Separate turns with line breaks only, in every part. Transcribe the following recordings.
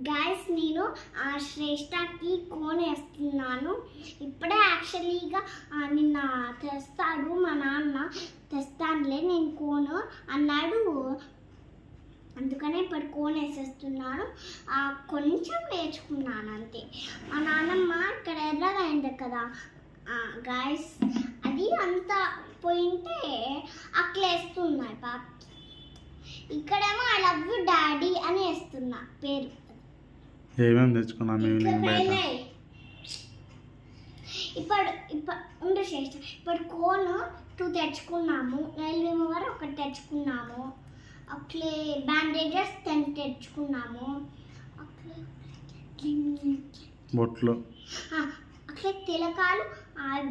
Guys నేను శ్రేష్టకి cone వేస్తున్నాను. ఇప్పుడే యాక్చువల్లీగా నిన్న తెస్తాడు మా నాన్న, తెస్తానులే నేను కోను అన్నాడు, అందుకనే ఇప్పుడు కోన్ వేసేస్తున్నాను. కొంచెం నేర్చుకున్నాను అంతే. మా నాన్నమ్మ ఇక్కడ ఎర్రగా అయింది కదా గాయస్, అది అంతా పోయింటే అట్లా వేస్తున్నాయి పాప. ఇక్కడేమో ఐ లవ్ యూ డాడీ అని వేస్తున్నా పేరు.
ఏమేమి తెచ్చుకున్నాం
ఇప్పుడు శ్రేష్ట ఇప్పుడు కోన్ 2 తెచ్చుకున్నాము, నెయిల్ రిమూవర్ 1 తెచ్చుకున్నాము, అట్లే బ్యాండేజెస్ 10 తెచ్చుకున్నాము,
బొట్లు
అట్లే తిలకాలు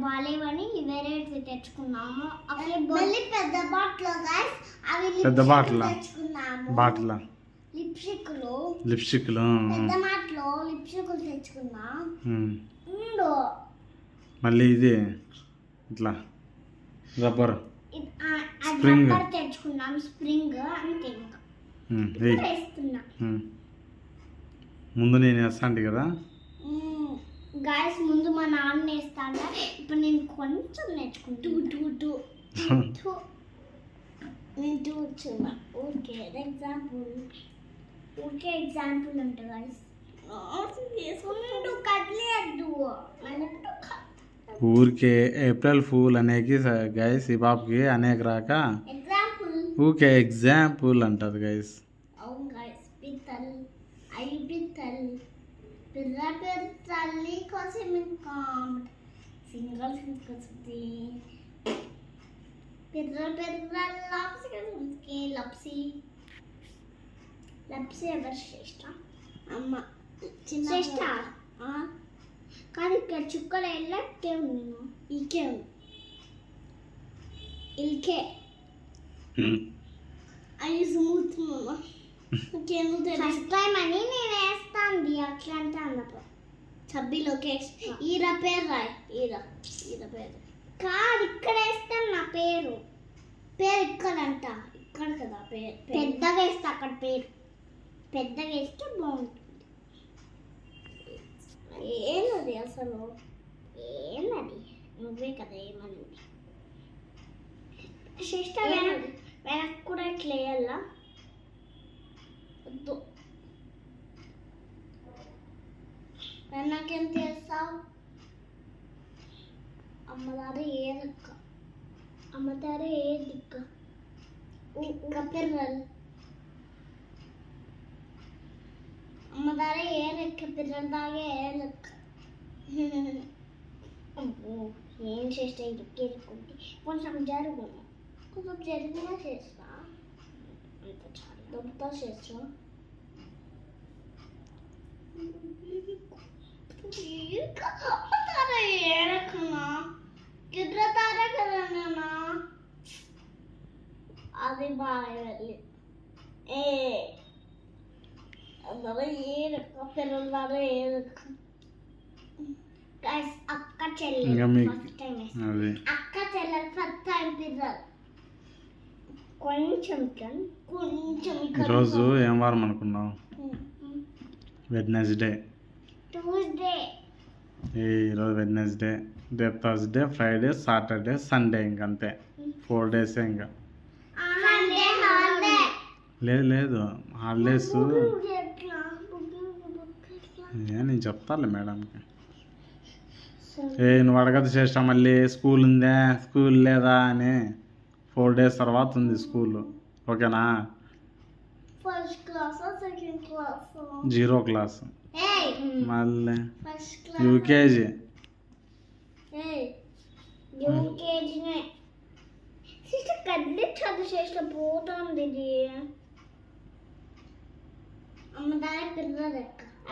బాలేవని వేరేవి తెచ్చుకున్నాము. అట్లే మళ్ళీ పెద్ద బాటిల్ గాయస్, అవి
పెద్ద బాటిల్
తెచ్చుకున్నాము.
బాటిల్
లిప్స్టిక్లు పెద్ద మాటలో లిప్స్టిక్లు తెచ్చుకున్నా.
మళ్ళీ ఇది ఇట్లా రబ్బర్
తెచ్చుకున్నాం, స్ప్రింగ్ అంతే. వేస్తున్నా
ముందు నేను వేస్తాంటి కదా
గాయస్, ముందు మా నాన్న వేస్తాడా, ఇప్పుడు నేను కొంచెం నేర్చుకుంటూ నేను చూస్తున్నా. ఊరికే ఎగ్జాంపుల్ ఉంటుంది గాయస్.
ఊరికే ఏప్రిల్ ఫూల్ అనేకి గైస్ ఈ బాబుకి అనేక రాక ఊరికే ఎగ్జాంపుల్ అంటారు గైస్.
అవును గైస్, పిర్రల్లి కోసం సింగల్ లప్సీ ఎవరు శ్రేష్ట? అమ్మ శ్రేష్ట కానీ ఇక్కడ చుక్కలు వెళ్ళట్టే ఉన్నాను. ఇల్కే అవి స్మూత్ ఫస్ట్ టైం అని నేను వేస్తాను అట్లా అంటే అన్నప్పుడు సబ్బి లోకేష్ ఈరా పేరు రాయ్. ఈరా పేరు కాదు, ఇక్కడ వేస్తాను నా పేరు ఇక్కడంట. ఇక్కడ కదా పేరు పెద్దగా వేస్తా, అక్కడ పేరు పెద్దగా వేస్తే బాగుంటుంది. ఏమది అసలు ఏమది? నువ్వే కదా ఏమని శ్రేష్ట వెనక్కి కూడా ఇట్లా వేయాలా? వద్దు, వెనకెంత వేస్తావు? అమ్మదారే ఏ దిక్క, అమ్మదారే ఏ దిక్క పిర్రలు, అమ్మదారే ఏ లెక్క, పిర్రల దాగే ఏ లెక్క. ఏం చేస్తే ఇరుక్కుంటే కొంచెం జరిగినా చేస్తా, అంత చాలా దొబ్బతా చేస్తా. ఏ రకమా గిడ్రతారా కదా నాన్న, అది బాగా వెళ్ళి అందరూ ఏ రకం పిల్లలు ఏ రకం. అక్క చెల్లెలు ఫస్ట్ టైం పిల్లలు కొంచెం
ఈరోజు ఏం వారం అనుకున్నావు? వెడ్నెస్డే.
ట్యూస్డే.
ఈరోజు వెడ్నెస్డే, రేపు థర్స్డే, ఫ్రైడే, సాటర్డే, సండే, ఇంకంతే 4 days ఇంకా. లేదు హాలిడేస్ నేను చెప్తాలే మేడంకి. నువ్వు అడగదు చేస్తా మళ్ళీ స్కూల్ ఉందా స్కూల్ లేదా అని. 4 days తర్వాత ఉంది స్కూల్, ఓకేనా? 0 class మళ్ళీ యూకేజీ.
కదిలించదు చేసిన పోతుంది ఇది. అమ్మదారి పిల్లలు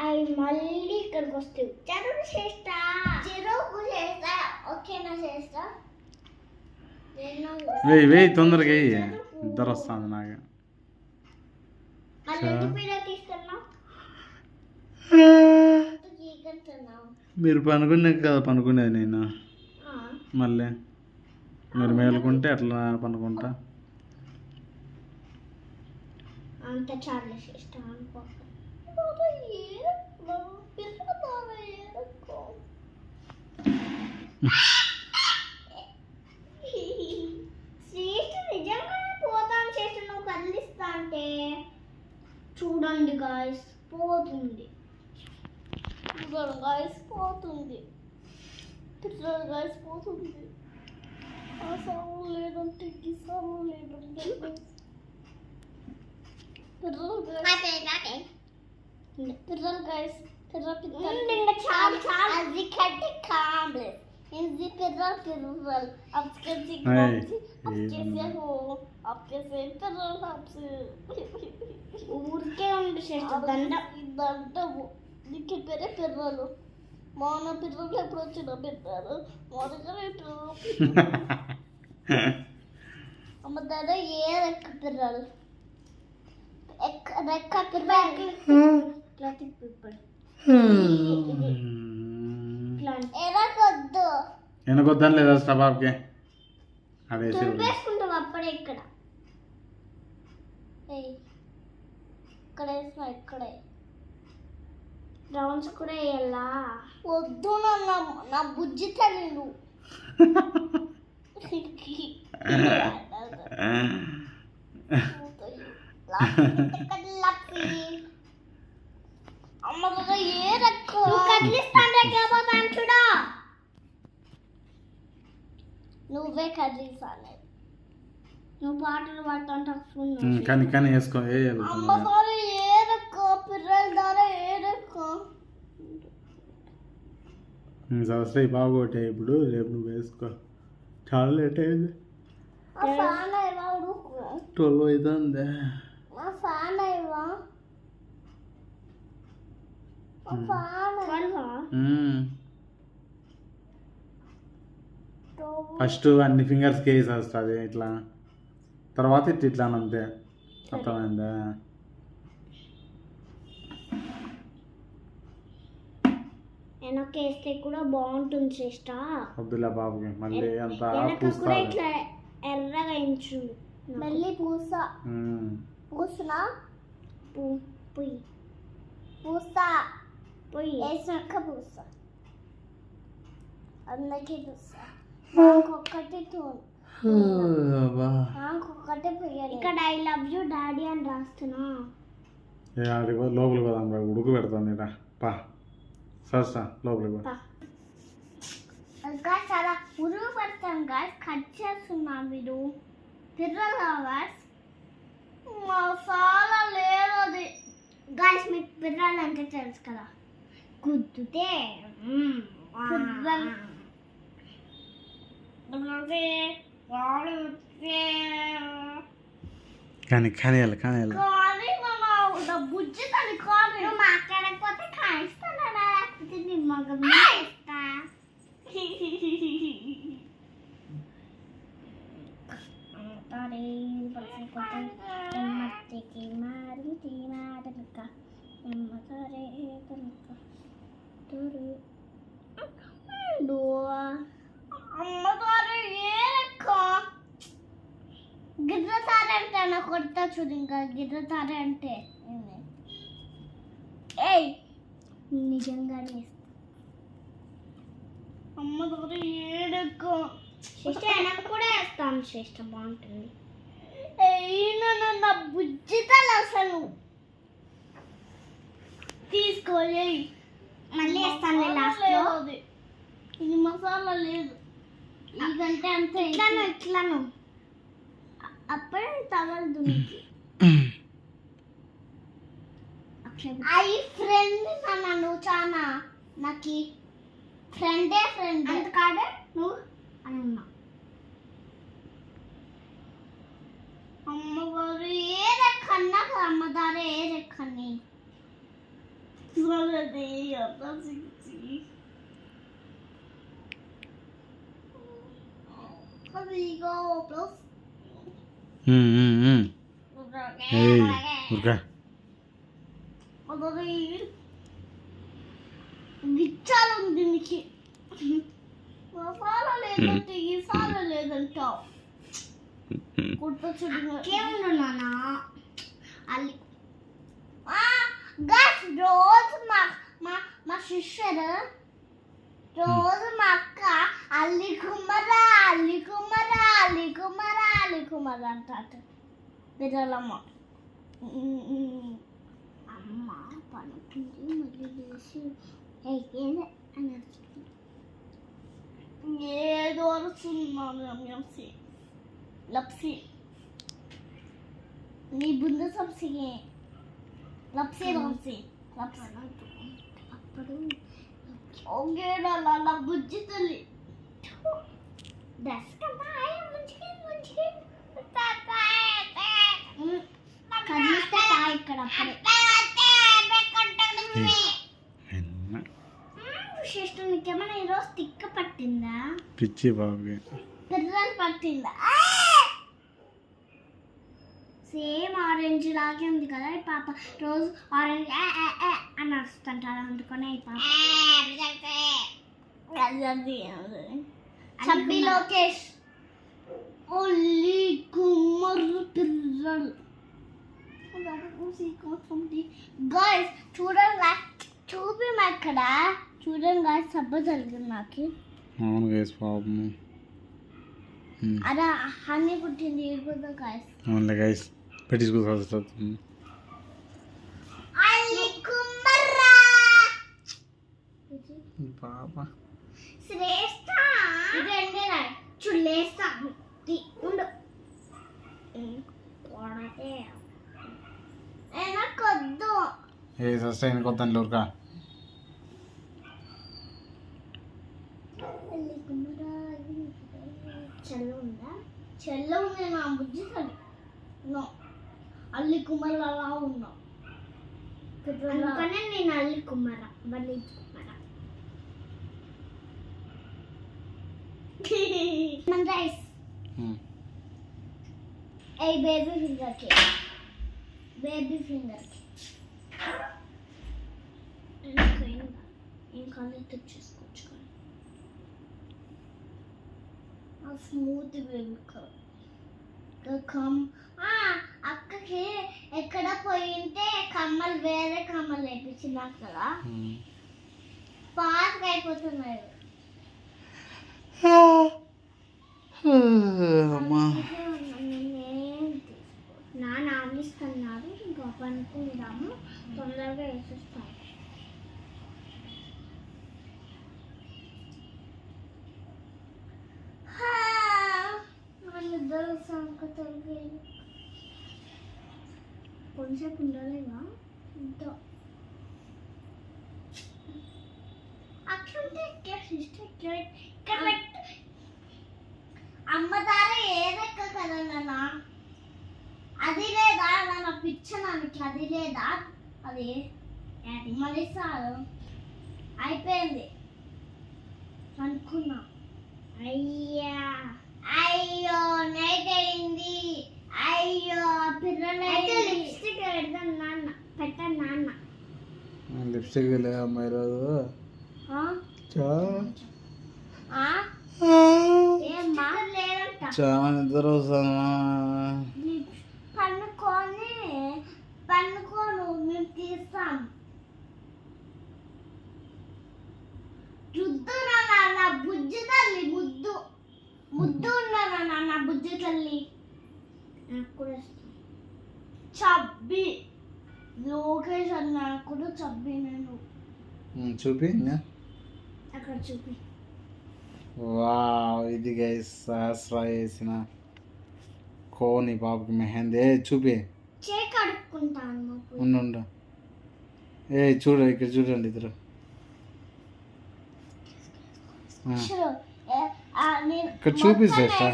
అవి మళ్ళీ ఇక్కడికి వస్తాయి. చెరువు చేస్తా ఓకేనా చేస్తా.
వేయి తొందరగా వెయ్యి, ఇద్దరు వస్తుంది నాకు. మీరు పనుకున్నాక కదా పనుకునేది నేను. మళ్ళీ మీరు మేలుకుంటే అట్లా పనుకుంటా.
అంత చాలా ఇష్టం అనుకో. శ్రేష్ఠ నిజంగానే పోతాను చేసి నువ్వు కదిలిస్తా అంటే చూడండి గాయస్ పోతుంది. చూడండి గాయస్ పోతుంది. చూడండి గాయస్ పోతుంది. ఆ సాగు లేదంటే ఈ సాగు లేదంటే పిల్లలు గాయస్ పిల్లలు చాలా చాలా అది కట్టి కాంప్లెక్స్ ఇది పిల్లలు పిల్లలు आपके ఊరికే ఉండి దండము నీకు పేరే పిల్లలు మౌన పిల్లలు ఎప్పుడు వచ్చిన పెట్టారు మొదటి పిల్లలు అమ్మ దగ్గర ఏ రెక్క పిల్లలు రెక్క పిల్లలు
వెనకొద్దని లేదా స్టబాబ్కి అదే
తుడిపేసుకుంటాం అప్పుడే ఇక్కడ ఇక్కడ వేసిన ఇక్కడే రౌండ్స్ కూడా వేయాలా వద్దు నా బుజ్జి తల్లి అమ్మ ఏ రక్క చూడా నువ్వే కదిలిసాను నువ్వు పాటలు పాడుతుంటావు
కానీ వేసుకో
అమ్మ సారీ ఏ రక్క పిల్లల ద్వారా ఏ రక్క
సరే బాగోటే ఇప్పుడు రేపు నువ్వు వేసుకో చాలా లేట్ అయింది 12 అవుతుంది ఫస్ట్ అన్ని ఫింగర్స్కి వేసి వస్తుంది ఇట్లా తర్వాత ఇట్లా అంతే అర్థమైందా
వెనకేస్తే కూడా బాగుంటుంది శ్రేష్ట
వద్దులే బాబుకి మళ్ళీ అంత
కూడా ఇట్లా ఎర్రగా ఇంచు మళ్ళీ పూసా పూసనా పొయ్యి పూసా పొయ్యి వేసాక పూసా అందరికీ పూసా నాకొక్కటి నాకొక్కటి పొయ్యాలి ఇక్కడ ఐ లవ్ యూ డాడీ అని రాస్తున్నా
లోపలికి పోదాం ఉడుకు పెడతాను ఇరా పా సస్తా లోపలికి
ఇంకా చాలా ఉరుగు పడతాం గాయస్ కట్ చేస్తున్నాం మీరు పిర్రలు గాయస్ మసాలా లేదు అది గాయస్ మీకు పిర్రలు అంటే తెలుసు కదా గుద్దుతే
కానీ
బుజ్జి తల్లి కాదు మాట్లాడకపోతే కాయిస్తాను లేకపోతే నిమ్మగం ఇస్తా గిర్రతార అంటే నా కొడతా చూడు ఇంకా గిర్రతార అంటే ఏయ్ నిజంగానే అమ్మ దగ్గర ఏడక్క శ్రేష్ట వెనక్కి కూడా వేస్తాను శ్రేష్ట బాగుంటుంది నా బుజ్జితలు అసలు తీసుకోలే మళ్ళీ వేస్తాను లాస్ట్లో ఇది మసాలా లేదు ఇదంటే అంతే ఇట్లాను అప్పుడే తగలదు ఐ ఫ్రెండ్ నన్ను చాలా నాకు ఫ్రెండే ఫ్రెండ్ అంత కాడే నువ్వు అని ఉన్నా అమ్మగారు ఏ రెక్కన్నా అమ్మదారు ఏ రెక్కని గిచ్చాలు దీనికి మసాలా లేదంటే ఈ సాలా లేదంటావు కుర్తొచ్చుడు నానా అల్లి గస్ రోజు మా సిస్టర్ రోజు మా అక్క అల్లి కుమ్మరా అల్లి కుమ్మరా అల్లి కుమ్మరా అల్లి కుమ్మరా అంటారు బిర్రలమ్మ. అమ్మ పడుతుంది మళ్ళీ లేచి ఏదో అని ఏదో అరుస్తున్నాను. లప్సి నీ బుంద సబ్సి లప్సి లప్సి లప్సి అప్పుడు ఓకే నా బుజ్జి తల్లి ఇక్కడ సిస్టర్ నీకేమైనా ఈరోజు తిక్క పట్టిందా?
పిచ్చి బాబు
పిల్లలు పట్టిందా? సేమ్ ఆరెంజ్ లాగే ఉంది కదా ఈ పాప. రోజు ఆరెంజ్ అని వస్తుంటారు, అందుకనే ఈ పాప. చబ్బి లోకేష్ ఓన్లీ కుమ్మరు పిల్లలు గాయ్స్ చూడండి, చూపి అక్కడ చూడండి గాయ్స్. సబ్బ జరిగింది నాకు.
అవును గైస్ పాపం.
అలా హనీ పుట్టింది ఏడుకుందాం గాయ్స్.
అవునులే గైస్ పెట్టించుకోవాలి. పాప
శ్రేష్ఠ చుల్లేస్తా ఉండు కొద్దు
ఏ సస్టైన్ కొత్త ఊరుకా
చెల్ల ఉందా? చెల్ల ఉంది నా బుజ్జి సరి అల్లి కుమ్మర అలా ఉన్నా. అందుకనే నేను అల్లి కుమ్మర బల్లి కుమ్మర. రైస్ ఏ బేబీ ఫింగర్ కి బేబీ ఫింగర్ కి ఇంకా తెచ్చేసుకోవచ్చు. స్మూత్ బేబీ అక్కకి ఎక్కడ పోయింటే కమ్మలు వేరే కమ్మలు వేయించిన కదా పాస్ అయిపోతున్నాయి. నాన్న ఆడిస్తున్నారు, ఇంకా పనుకుందాము, తొందరగా వేసేస్తాము. ఇద్దరు సంకటంగా కొంచెం ఉండలేదా ఇంతో అట్లుంటే ఇక్కడ పెట్టు. అమ్మ దార ఏదెక్క కదా నాన్న, అది లేదా నాన్న పిచ్చనానికి, అది లేదా అది మళ్ళీ సార్ అయిపోయింది అనుకున్నా. అయ్యో నైట్ అయింది, అయ్యో పిల్లలు లిప్స్టిక్ పెడతాను నాన్న, పెట్టాను నాన్న.
లిప్స్టిక్ అమ్మాయి రోజు చాలా నిద్ర వస్తామా?
పన్నుకోను మేము తీస్తాం. రుద్దు నాన్న బుజ్జి తల్లి, ముద్దు ముద్దు ఉన్నానా నాన్న బుజ్జి తల్లి. నాకు కూడా చబ్బి లోకేష్ అన్న కూడా చబ్బి. నేను
చూపి
అక్కడ చూపి.
వావ్ ఇది గైస్ సహస్రా వేసిన కోని బాబుకి మెహందీ. చూపి
కడుక్కుంటాను.
ఉండు ఏ చూడు ఇక్కడ చూడండి ఇద్దరు. ఇక్కడ చూపిస్తా.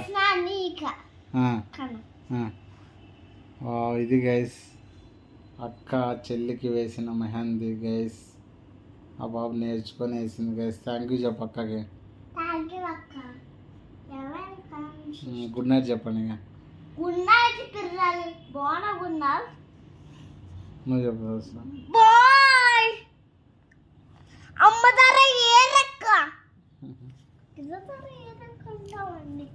ఇది గైస్ అక్క చెల్లికి వేసిన మెహందీ గైస్. ఆ బాబు నేర్చుకొని వేసింది గైస్. థ్యాంక్ యూ చెప్పు అక్కకి. గుడ్ నైట్ చెప్పండి. ఇక
గుడ్ నైట్ పిల్లలు, బాగున్నారు.
నువ్వు చెప్పు.
బాయ్. అమ్మ ధర ఏ రక్క ఉంటావండి.